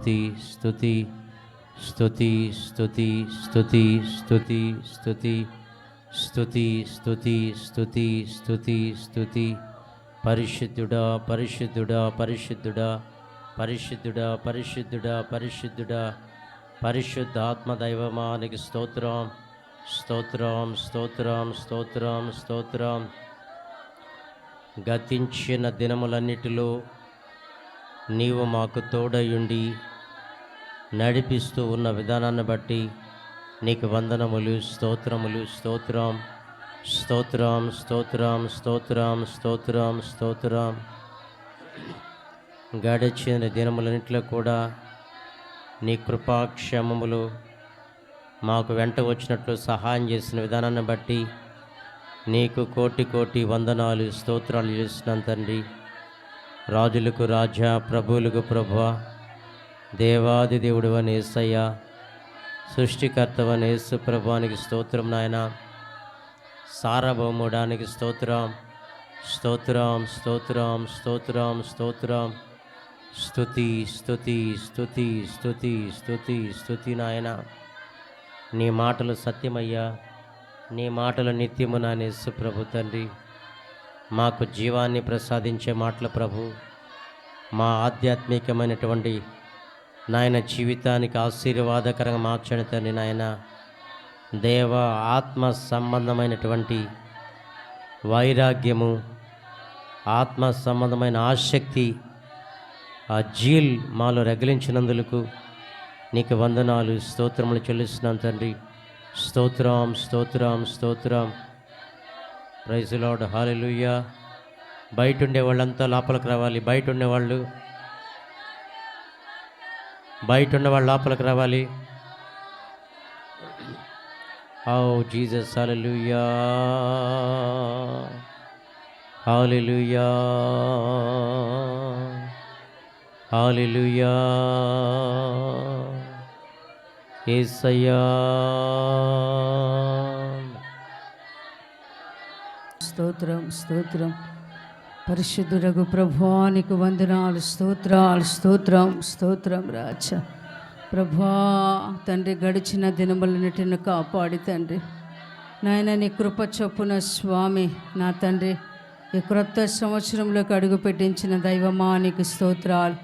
స్తుతి స్తుతి స్తుతి స్తుతి స్తుతి స్తుతి స్తుతి స్తుతి స్తుతి స్తుతి స్తుతి స్తుతి పరిశుద్ధుడా పరిశుద్ధుడా పరిశుద్ధుడా పరిశుద్ధుడా పరిశుద్ధుడా పరిశుద్ధుడా పరిశుద్ధాత్మ దైవమానికి స్తోత్రం స్తోత్రం స్తోత్రం స్తోత్రం స్తోత్రం. గతించిన దినములన్నిటిలో నీవు మాకు తోడయుండి నడిపిస్తూ ఉన్న విధానాన్ని బట్టి నీకు వందనములు స్తోత్రములు స్తోత్రం స్తోత్రం స్తోత్రం స్తోత్రం స్తోత్రం స్తోత్రం. గడిచిన దినములన్నింటిలో కూడా నీ కృపాక్షేమములు మాకు వెంట వచ్చినట్లు సహాయం చేసిన విధానాన్ని బట్టి నీకు కోటి కోటి వందనాలు స్తోత్రాలు చేస్తున్నాను తండ్రి. రాజులకు రాజా, ప్రభువులకు ప్రభువా, దేవాది దేవుడు అని యేసయ్య, సృష్టికర్తవని యేసు ప్రభువానికి స్తోత్రం నాయన. సార్వభౌముడానికి స్తోత్రం స్తోత్రం స్తోత్రం స్తోత్రం స్తోత్రం. స్తుతి స్తుతి స్తుతి స్తుతి స్తుతి స్తుతి నాయన. నీ మాటలు సత్యమయ్యా, నీ మాటలు నిత్యము నా యేసు ప్రభు తండ్రి. మాకు జీవాన్ని ప్రసాదించే మాటలు ప్రభు, మా ఆధ్యాత్మికమైనటువంటి నాయన జీవితానికి ఆశీర్వాదకరంగా మార్చండి తండ్రి నాయన. దేవ ఆత్మ సంబంధమైనటువంటి వైరాగ్యము, ఆత్మ సంబంధమైన ఆసక్తి, ఆ జీల్ మాలో రగిలించినందులకు నీకు వందనాలు స్తోత్రములు చెల్లిస్తున్నాను తండ్రి. స్తోత్రం స్తోత్రం స్తోత్రం. ప్రైజ్ ది లార్డ్, హల్లెలూయా. బయట ఉండే వాళ్ళంతా లోపలికి రావాలి. బయట ఉండేవాళ్ళు లోపలికి రావాలి. ఓ జీసస్, హల్లెలూయా హల్లెలూయా హల్లెలూయా. యేసయ్యా స్తోత్రం స్తోత్రం. పరిశుద్ధుడగు ప్రభువానికి వందనాలు స్తోత్రాలు స్తోత్రం స్తోత్రం రాజా. ప్రభా తండ్రి, గడిచిన దినములన్నిటిని కాపాడి తండ్రి నాయన నీ కృప చొప్పున స్వామి నా తండ్రి ఈ క్రొత్త సంవత్సరంలోకి అడుగు పెట్టించిన దైవమానికి స్తోత్రాలు.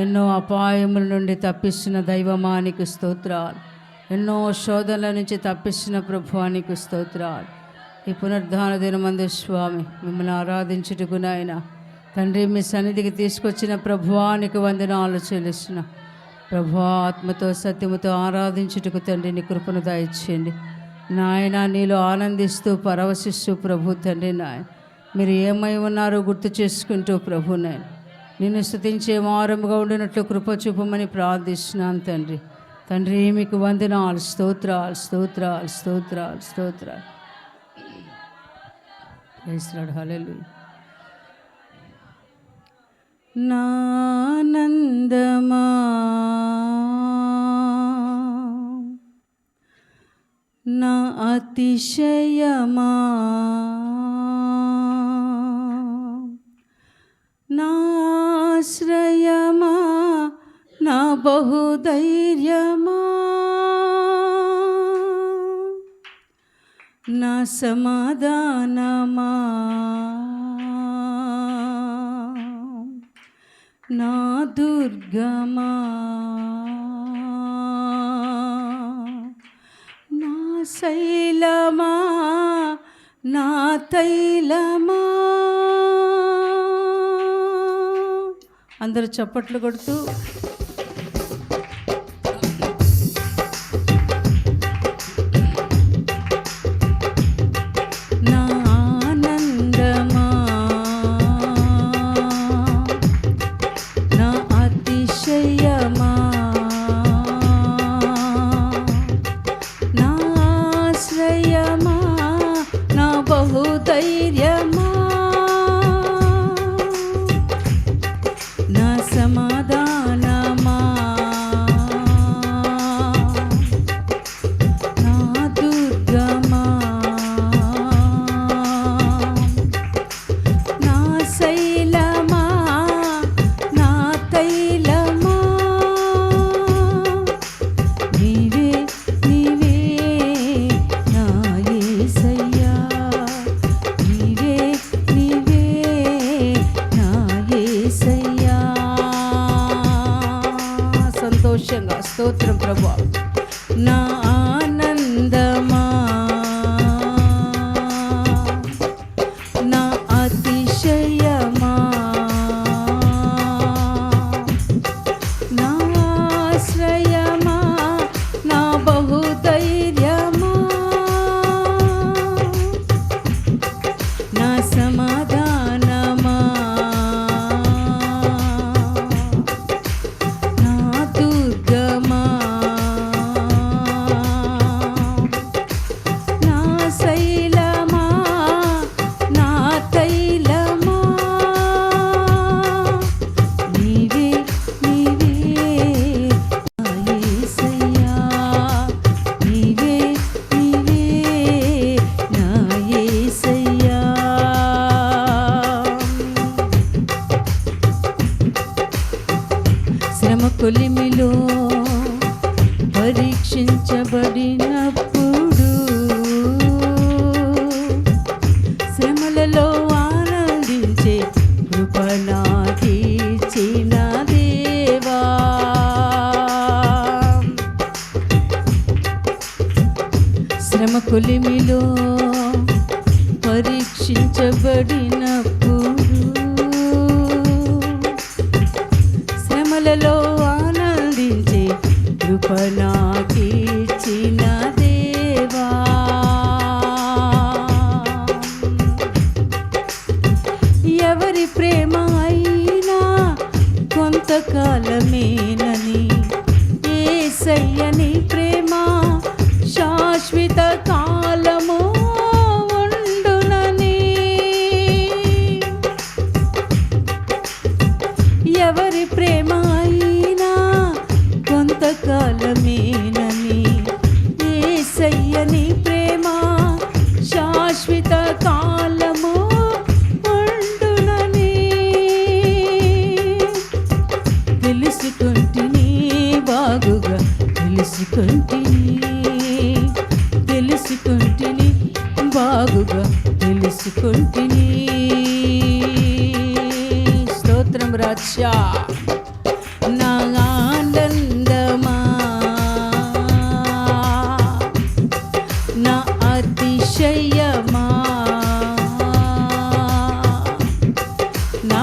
ఎన్నో అపాయముల నుండి తప్పిస్తున్న దైవమానికి స్తోత్రాలు. ఎన్నో శోధనల నుంచి తప్పిస్తున్న ప్రభువానికి స్తోత్రాలు. ఈ పునరుద్ధాన దినమందు స్వామి మిమ్మల్ని ఆరాధించుటకు నాయన తండ్రి మీ సన్నిధికి తీసుకొచ్చిన ప్రభువానికి వందనాలు చెల్లిస్తున్నా. ప్రభు ఆత్మతో సత్యముతో ఆరాధించుటకు తండ్రి నీ కృపను దయచేయండి నాయన. నీలో ఆనందిస్తూ పరవశిస్తూ ప్రభు తండ్రి నాయన మీరు ఏమై ఉన్నారో గుర్తు చేసుకుంటూ ప్రభు నాయన నిన్ను స్తుతించే వారముగా ఉండినట్లు కృప చూపమని ప్రార్థిస్తున్నాను తండ్రి. తండ్రి మీకు వందనాలు స్తోత్రాలు స్తోత్రాలు స్తోత్రాలు స్తోత్రాలు. ప్రైజ్ ది లార్డ్, హల్లెలూయా. నానందమా నా అతిశయమా నా ఆశ్రయమా నా బహుధైర్యమా నా సమాధానమా నా దుర్గమా నా శైలమా నా తైలమా. అందరూ చప్పట్లు కొడుతూ బహుధైర్యమా నా సమాధానమా నా దుర్గమా నా శైలమా నా తైలమా మార్చబడినప్పుడు శ్రమలలో ఆనందించే కృప నాకిచ్చిన దేవా, ఎవరి ప్రేమ అయినా కొంతకాలమేనని, యేసయ్యని ప్రేమ శాశ్వత కాలము ఉండునని, ఎవరి ప్రేమ అయినా కొంతకాలమేనని, యేసయ్యని ప్రేమ శాశ్వత కాలము ఉండునని తెలుసుకుంటిని, బాగుగా తెలుసుకుంటిని, బాగుగా తెలుసుకుంటిని. స్తోత్రం రాజా. నా ఆనందమా, నా అతిశయమా, నా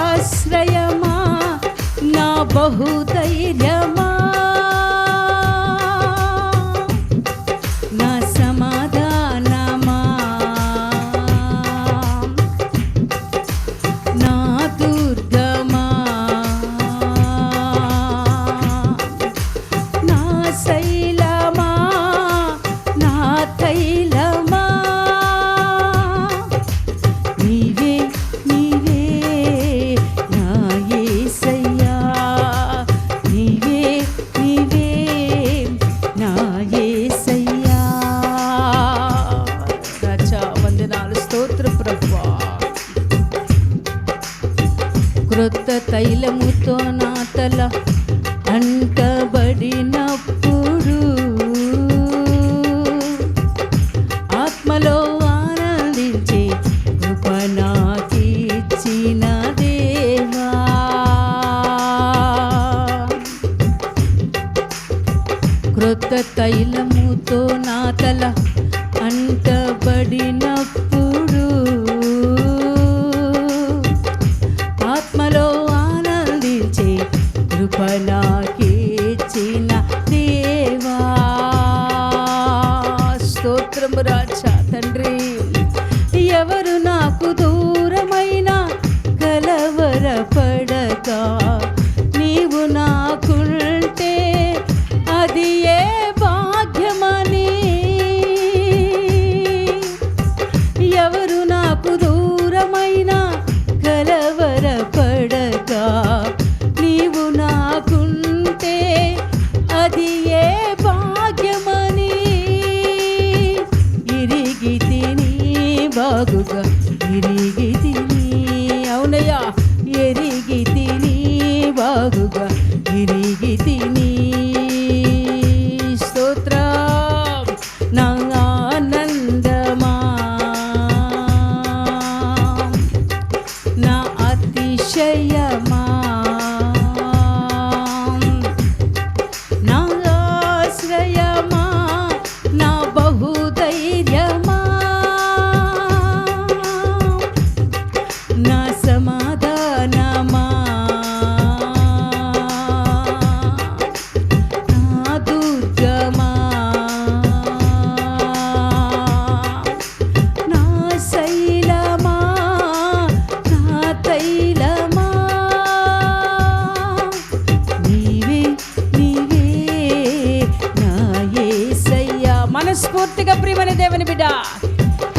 ఆశ్రయమా, నా బహుధైర్యమా, నా సమాధానమా, నా దుర్గమా, నా శైలమా, నా తైలమా, నీవే నీవే నా యేసయ్యా, నీవే నీవే నా యేసయ్యా. రాజా వందనాలు, స్తోత్ర ప్రభువా. క్రొత్త తైలముతో నా తల అంటబడినప్పుడు ఆత్మలో ఆనందించే కృప నాకిచ్చిన దేవా, క్రొత్త తైలముతో నా తల అంటబడినప్పుడు ఆత్మలో ఆనందించే కృప నాకిచ్చిన దేవా. స్తోత్రము రాజా తండ్రి. ఎవరు నాకు దూరమైన కలవరపడక, నీవు నాకుంటే అది ఏ భాగ్యమని, ఎవరు నాకు దూరమైన కలవరపడక, నీవు నాకుంటే అది ఏ భాగ్యమని ఎరిగితిని, బాగుగా ఎరిగితిని. అవునయ్యా, ఎరిగితిని, బాగుగా ఎరిగితిని. స్తోత్రం. నా ఆనందమా, నా అతిశయమా, నా ఆశ్రయమా, నా బహుధైర్యమా, నా సమాధానమా, నా దుర్గమా, నా శైలమా, నా తైలమా, నీవే నీవే నా యేసయ్యా. మనస్ఫూర్తిగా ప్రియమైన దేవుని బిడ్డ,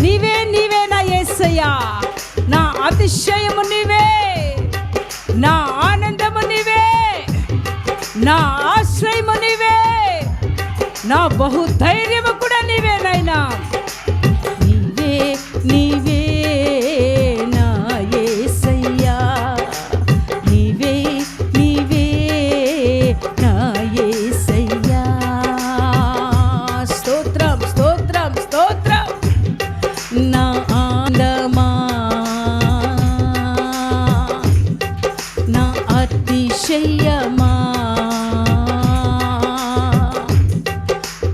నీవే నీవే నా యేసయ్యా. నా అతిశయము నీవే, నా ఆనందము నీవే, నా ఆశ్రయము నీవే, నా బహుధైర్యము కూడా నీవే నైనా. నీవే నీవే నా యేసయ్యా, నీవే నీవే నా యేసయ్యా. స్తోత్రం స్తోత్రం స్తోత్రం. నా ఆనందమా, నా అతిశయమా,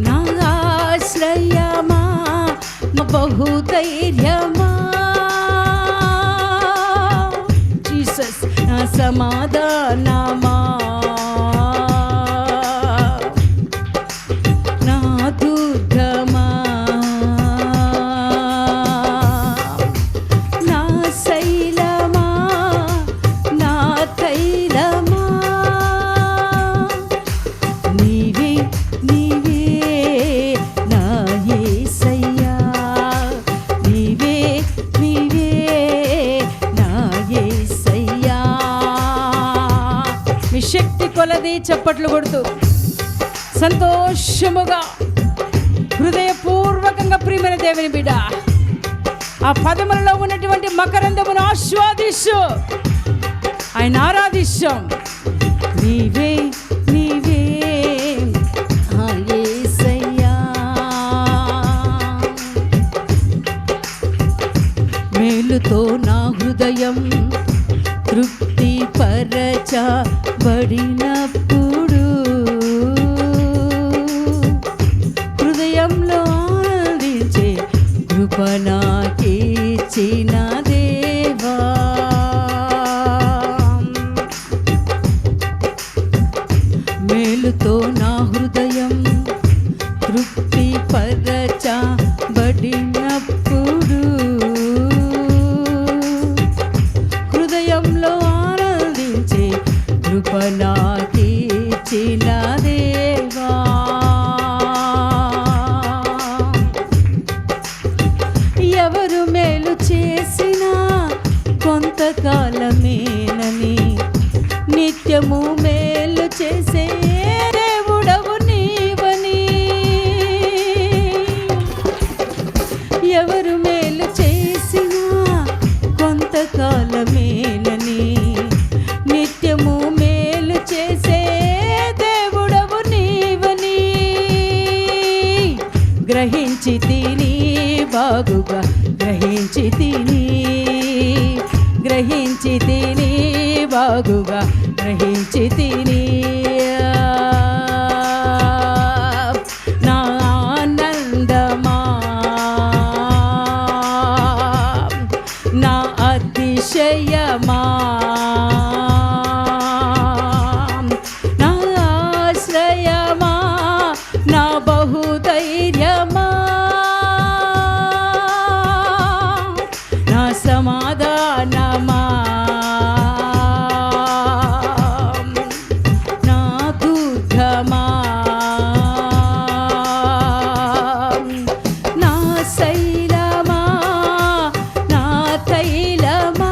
నా ఆశ్రయమా, నా బహుధైర్యమా, సమాధానమా, నా దుర్గమా, నా శైలమా, నా తైలమా, నీవే నీవే నా యేసయ్యా, నీవే నీవే నా యేసయ్యా. మీ శక్తి కొలది చప్పట్లు కొడుతూ సంతోషముగా హృదయపూర్వకంగా ప్రియమైన దేవుని బిడ్డ ఆ పదములలో ఉన్నటువంటి మకరందమును ఆస్వాదిస్తూ ఆయన ఆరాధిస్తాం. నీవే నీవే ఆ యేసయ్యా, మేలుతో నా హృదయం తృప్తి పరచబడినప్పుడు హృదయంలో ఆనందించే కృప నాకిచ్చిన దేవా, మేలుతో నా హృదయం తృప్తి పరచబడినప్పుడు హృదయంలో ఆనందించే కృప నాకిచ్చిన దేవా, ఎవరు మేలు చేసినా కొంతకాలమేనని నిత్యము మేలు చేసే దేవుడవు నీవని, ఎవరు మేలు చేసినా కొంతకాలమేనని నిత్యము మేలు చేసే దేవుడవు నీవని గ్రహించి తిని బాగుగా గ్రహించి తిని, గ్రహించి తిని బాగుగా గ్రహించి తిని, నా ఆనందమా, నా అతిశయమా, నా ఆశ్రయమా, నా బహుధైర్యమా, నా సమాధానమా, నా దుర్గమా, నా శైలమా, నా తైలమా,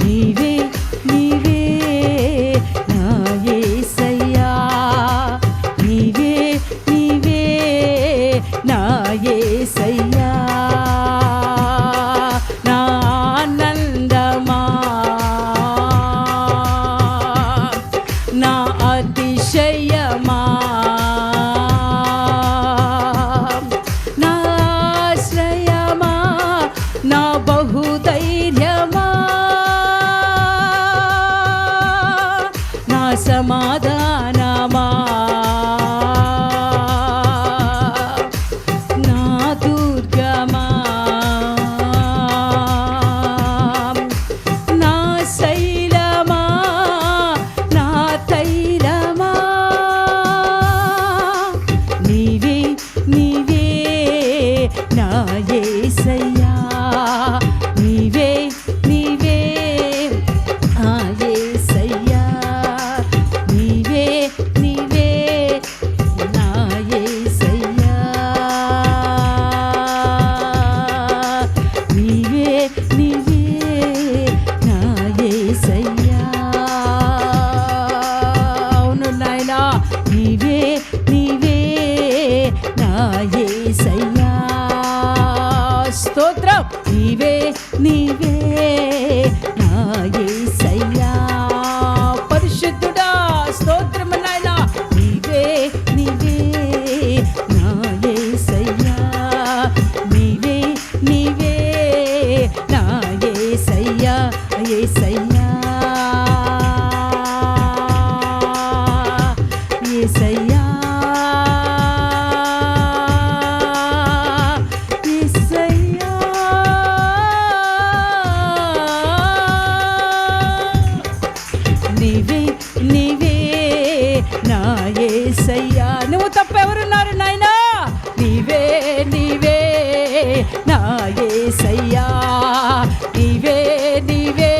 నీవే నీవే నా యేసయ్యా, నీవే నీవే నా యేసయ్యా, నా ఆనందమా, నా అతిశయమా, నా ఆశ్రయమా, నా బహుధైర్యమా, నా సమాధానమా, నా దుర్గమా, నా శైలమా, నా తైలమా, నీవే నీవే నా యేసయ్యా, నీవే నీవే ఆ యేసయ్యా, నీవే నీవే నా యేసయ్యా, నీవే నీవే నా యేసయ్యా. అవును నాయనా, నీవే నీవే నా యేసయ్యా, స్తోత్రం, నీవే నీవే నా యేసయ్యా, పరిశుద్ధుడా స్తోత్రం నాయనా, నీవే నీవే నా యేసయ్యా, నీవే నీవే నా యేసయ్యా, యేసయ్యా, యేసయ్యా, యేసయ్యా, నా యేసయ్యా, నీవే నీవే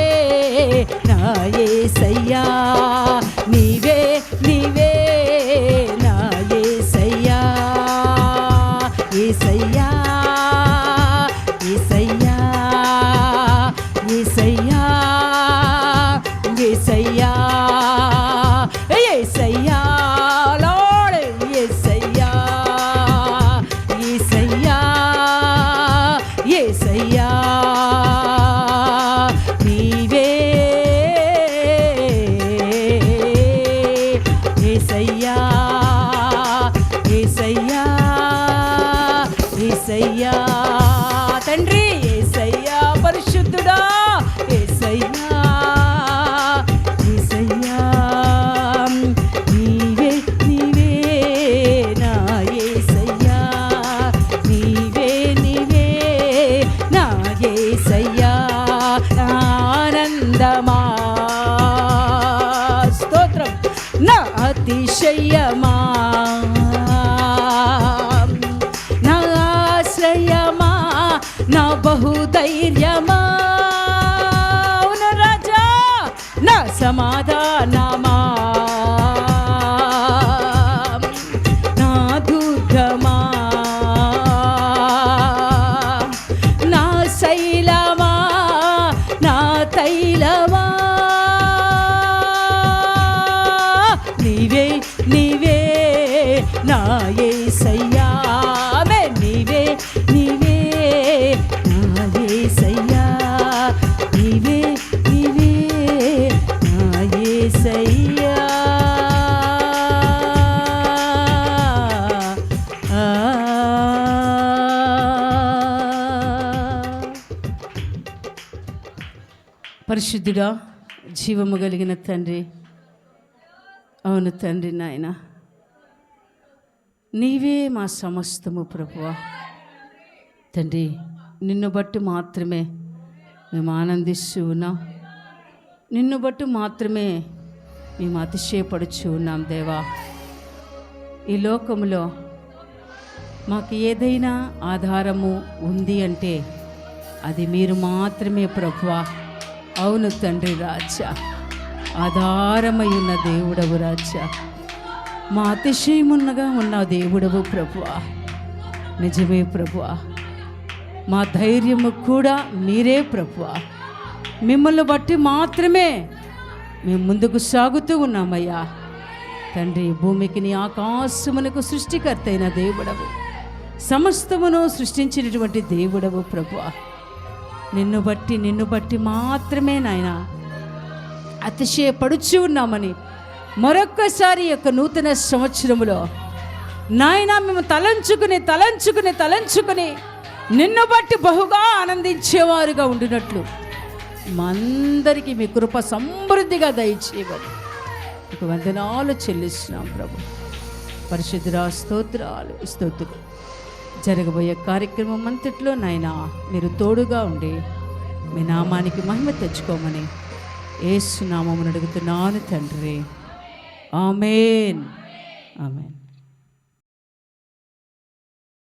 నా యేసయ్యా, నీవే నీవే నా యేసయ్యా, యేసయ్యా యేసయ్యా యేసయ్యా యేసయ్యా యేసయ్యా లార్డ్ యేసయ్యా యేసయ్యా యేసయ్యా నీవే యేసయ్యా యేసయ్యా యేసయ్యా తండ్రి యేసయ్యా పరిశుద్ధుడా యేసయ్యా యేసయ్యా నీవే నీవే నా యేసయ్యా, నీవే నీవే నా యేసయ్యా, ఆనందమా స్తోత్రం నా అతిశయమా, నా ఆశ్రయమా, నా బహుధైర్యమా, అవును రాజా నా సమాధానమా, నా దుర్గమా, నా శైలమా, నా తైలమా, నీవే నీవే నా యేసయ్యా, నీవే నీవే నా యేసయ్యా, నీవే నీవే నా యేసయ్యా. పరిశుద్ధుడా, జీవము కలిగిన తండ్రి, అవును తండ్రి నాయన, నీవే మా సమస్తము ప్రభువా. తండ్రి, నిన్ను బట్టి మాత్రమే మేము ఆనందిస్తూ ఉన్నాం, నిన్ను బట్టి మాత్రమే మేము అతిశయపడుచు ఉన్నాం దేవా. ఈ లోకములో మాకు ఏదైనా ఆధారము ఉంది అంటే అది మీరు మాత్రమే ప్రభువా. అవును తండ్రి రాజా, ఆధారమై ఉన్న దేవుడవు రాజా, మా అతిశయమున్నగా ఉన్న దేవుడవు ప్రభువా. నిజమే ప్రభువా, మా ధైర్యము కూడా మీరే ప్రభువా. మిమ్మల్ని బట్టి మాత్రమే మేము ముందుకు సాగుతూ ఉన్నామయ్యా. తండ్రి, భూమికి నీ ఆకాశమునకు సృష్టికర్త అయిన దేవుడవు, సమస్తమును సృష్టించినటువంటి దేవుడవు ప్రభువా. నిన్ను బట్టి మాత్రమే నాయన అతిశయపడుచు ఉన్నామని మరొక్కసారి యొక్క నూతన సంవత్సరములో నాయన మేము తలంచుకుని నిన్ను బట్టి బహుగా ఆనందించేవారుగా ఉండినట్లు మా అందరికీ మీ కృప సమృద్ధిగా దయచేయమని మీకు వందనాలు చెల్లిస్తున్నాం ప్రభు. పరిశుద్ధుడా, స్తోత్రాలు. జరగబోయే కార్యక్రమం అంతట్లో నాయన మీరు తోడుగా ఉండి మీ నామానికి మహిమ తెచ్చుకోమని యేసు నామమున అడుగుతున్నాను తండ్రి. ఆమేన్. ఆమేన్.